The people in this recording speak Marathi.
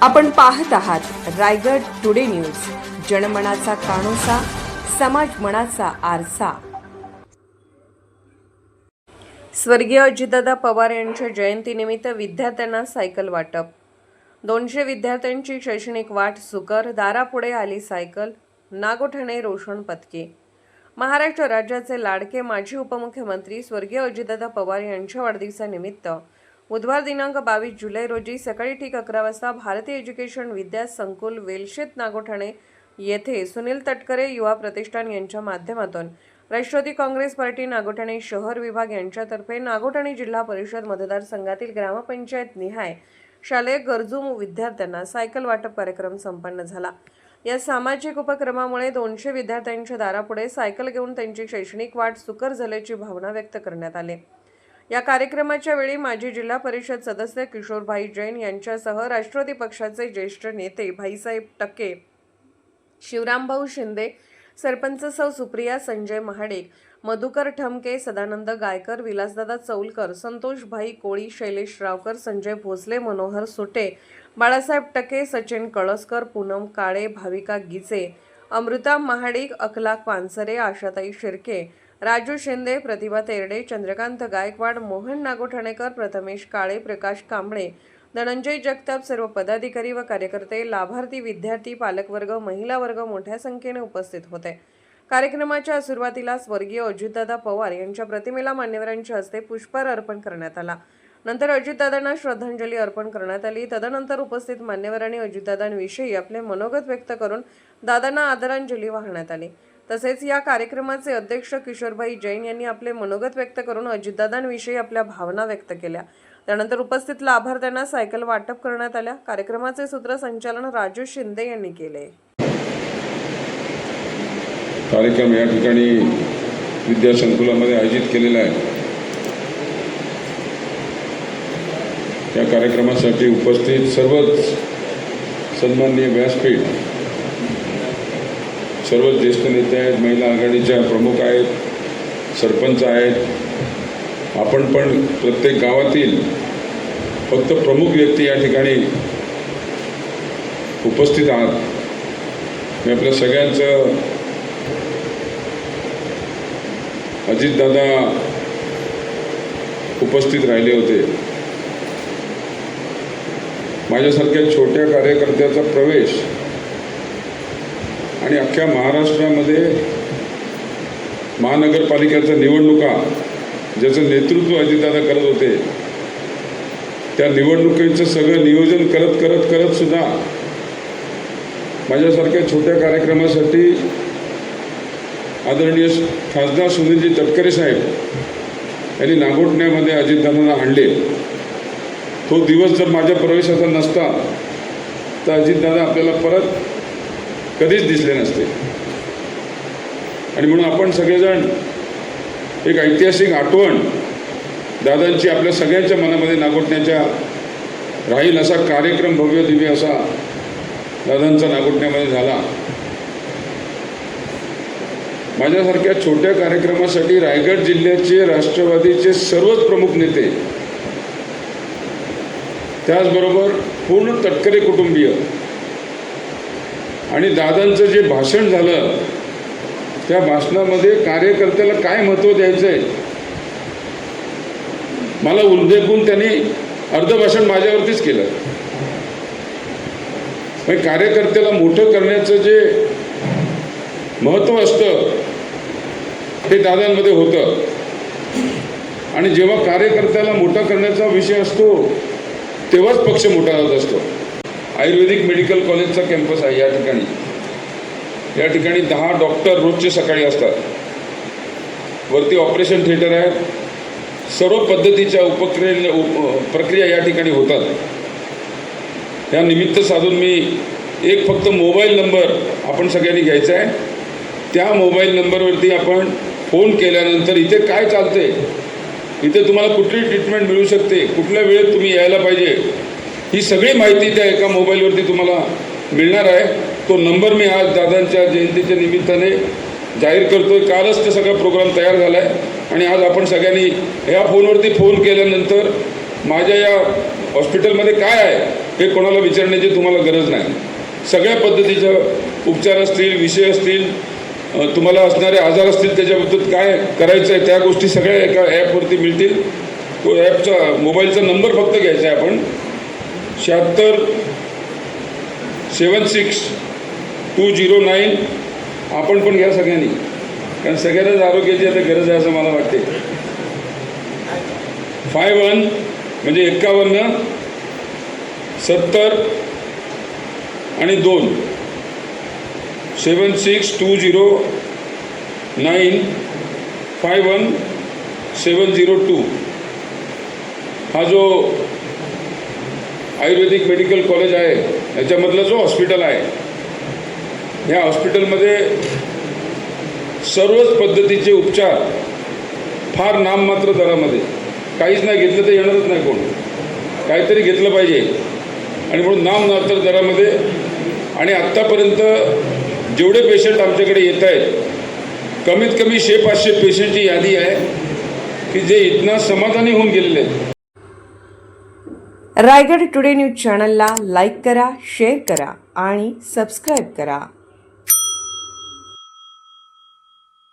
आपण पाहत आहात रायगड टुडे न्यूज, जनमनाचा कानोसा, समाज मनाचा आरसा। स्वर्गीय अजितदादा पवार यांच्या जयंतीनिमित्त विद्यार्थ्यांना सायकल वाटप। 200 विद्यार्थ्यांची शैक्षणिक वाट सुकर, दारापुढे आली सायकल, नागोठणे रोषण पदके। महाराष्ट्र राज्याचे लाडके माजी उपमुख्यमंत्री स्वर्गीय अजितदादा पवार यांच्या वाढदिवसानिमित्त बुधवार दिनांक 22 जुलै रोजी सकाळी ठीक 11 वाजता भारतीय एज्युकेशन विद्या संकुल वेलशेत नागोठणे येथे सुनील तटकरे युवा प्रतिष्ठान यांच्या माध्यमातून राष्ट्रवादी काँग्रेस पार्टी नागोठणे शहर विभाग यांच्यातर्फे नागोठणे जिल्हा परिषद मतदारसंघातील ग्रामपंचायत निहाय शालेय गरजू विद्यार्थ्यांना सायकल वाटप कार्यक्रम संपन्न झाला। या सामाजिक उपक्रमामुळे 200 विद्यार्थ्यांच्या दारापुढे सायकल घेऊन त्यांची शैक्षणिक वाट सुकर झाल्याची भावना व्यक्त करण्यात आली। या कार्यक्रमाच्या वेळी माजी जिल्हा परिषद सदस्य किशोरभाई जैन यांच्यासह राष्ट्रवादी पक्षाचे ज्येष्ठ नेते भाईसाहेब टक्के, शिवरामभाऊ शिंदे, सरपंच सौ सुप्रिया संजय महाडिक, मधुकर ठमके, सदानंद गायकर, विलासदादा चौलकर, संतोष भाई कोळी, शैलेश रावकर, संजय भोसले, मनोहर सुटे, बाळासाहेब टके, सचिन कळसकर, पूनम काळे, भाविका गिचे, अमृता महाडिक, अखलाक पानसरे, आशाताई शिर्के, राजू शिंदे, प्रतिभा तेरडे, चंद्रकांत गायकवाड, मोहन नागोठणेकर, प्रथमेश काळे, प्रकाश कांबळे, धनंजय जगताप, सर्व पदाधिकारी व कार्यकर्ते, लाभार्थी, विद्यार्थी, पालकवर्ग, महिला वर्ग मोठ्या संख्येने उपस्थित होते। कार्यक्रमाच्या सुरुवातीला स्वर्गीय अजितदादा पवार यांच्या प्रतिमेला मान्यवरांच्या हस्ते पुष्पहार अर्पण करण्यात आला। नंतर अजितदादांना श्रद्धांजली अर्पण करण्यात आली। तदनंतर उपस्थित मान्यवरांनी अजितदादांविषयी आपले मनोगत व्यक्त करून दादांना आदरांजली वाहण्यात आली। तसेच या कार्यक्रमाचे अध्यक्ष किशोरभाई जैन यांनी आपले मनोगत व्यक्त करून अजितदादांविषयी आपल्या भावना व्यक्त केल्या। त्यानंतर उपस्थित लाभार्थ्यांना सायकल वाटप करण्यात आल्या। कार्यक्रमाचे सूत्रसंचालन राजू शिंदे यांनी केले। कार्यक्रम या ठिकाणी विद्यासंकुलामध्ये आयोजित केलेला आहे। या कार्यक्रमासाठी उपस्थित सर्वच सन्माननीय व्यासपीठ, सर्वच ज्येष्ठ नेते आहेत, महिला आघाडीच्या प्रमुख आहेत, सरपंच आहेत, आपण पण प्रत्येक गावातील फक्त प्रमुख व्यक्ती या ठिकाणी उपस्थित आहात। मी आपल्या सगळ्यांचं अजितदादा उपस्थित राहिले होते। माझ्यासारख्या छोट्या कार्यकर्त्याचा प्रवेश आणि अख्ख्या महाराष्ट्रामध्ये महानगरपालिकेच्या निवडणुका ज्याचं नेतृत्व अजितदादा करत होते, त्या निवडणुकीचं सगळं नियोजन करत सुद्धा माझ्यासारख्या छोट्या कार्यक्रमासाठी आदरणीय खासदार सुनीलजी तटकरे साहेब यांनी नागोठण्यामध्ये अजितदादांना आणले। तो दिवस जर माझ्या प्रवेशाचा नसता तर अजितदादा आपल्याला परत कधीच दिसले नसते। आणि म्हणून आपण सगळेजण एक ऐतिहासिक आठवण दादांची आपल्या सगळ्यांच्या मनामध्ये नागोठण्याच्या राहील असा कार्यक्रम भव्य दिव्य असा दादांचा नागोठण्यामध्ये झाला। माझ्यासारख्या छोट्या कार्यक्रमासाठी रायगड जिल्ह्याचे राष्ट्रवादीचे सर्वच प्रमुख नेते, त्याचबरोबर पूर्ण तटकरे कुटुंबीय आणि दादांचं जे भाषण झालं त्या भाषणामध्ये कार्यकर्त्याला काय महत्त्व द्यायचं आहे मला उल्लेखून त्यांनी अर्ध भाषण माझ्यावरतीच केलं। म्हणजे कार्यकर्त्याला मोठं करण्याचं जे महत्त्व असतं हे दादांमध्ये होतं। आणि जेव्हा कार्यकर्त्याला मोठा करण्याचा विषय असतो तेव्हाच पक्ष मोठा होत असतो। आयुर्वेदिक मेडिकल कॉलेजचा कॅम्पस आहे या ठिकाणी। या ठिकाणी 10 डॉक्टर रोजचे सकाळी असतात। वरती ऑपरेशन थिएटर आहे। सर्व पद्धतीच्या प्रक्रिया या ठिकाणी होतात। या निमित्त साधून मी एक फक्त मोबाईल नंबर आपण सगळ्यांनी घ्यायचा आहे। त्या मोबाईल नंबरवरती आपण फोन केल्यानंतर इथे काय चालते, इथे तुम्हाला कुठली ट्रीटमेंट मिळू शकते, कुठल्या वेळेत तुम्ही यायला पाहिजे, ही सगळी माहिती त्या एका मोबाईलवरती तुम्हाला मिळणार आहे। तो नंबर मी आज दादांच्या जयंतीच्या निमित्ताने जाहीर करतोय। कालच ते सगळा प्रोग्राम तयार झाला आहे आणि आज आपण सगळ्यांनी या फोनवरती फोन केल्यानंतर माझ्या या हॉस्पिटलमध्ये काय आहे हे कोणाला विचारण्याची तुम्हाला गरज नाही. सगळ्या पद्धतीच्या उपचार असतील, विषय असतील, तुम्हाला असणारे आजार असतील, त्याच्याबद्दल काय करायचं आहे त्या गोष्टी सगळ्या एका ॲपवरती मिळतील. तो ॲपचा मोबाईलचा नंबर फक्त घ्यायचा आहे आपण 7676-209. आपण पण घ्या सगळ्यांनी, कारण सगळ्यांनाच आरोग्याची आता गरज आहे असं मला वाटते. 51 म्हणजे 51 70 आणि 2 7620951702. हा जो आयुर्वेदिक मेडिकल कॉलेज आहे याच्यामधला जो हॉस्पिटल आहे, ह्या हॉस्पिटलमध्ये सर्वच पद्धतीचे उपचार फार नाममात्र दरामध्ये, काहीच नाही घेतलं तर येणारच नाही कोण, काहीतरी घेतलं पाहिजे आणि म्हणून नाममात्र दरामध्ये. आणि आत्तापर्यंत जेवढे पेशंट आमच्याकडे येत आहेत, कमीत कमी 100-500 पेशंटची यादी आहे की जे इथनं समाधानी होऊन गेलेले आहेत. रायगड टुडे न्यूज चॅनलला लाईक करा, शेअर करा आणि सबस्क्राईब करा.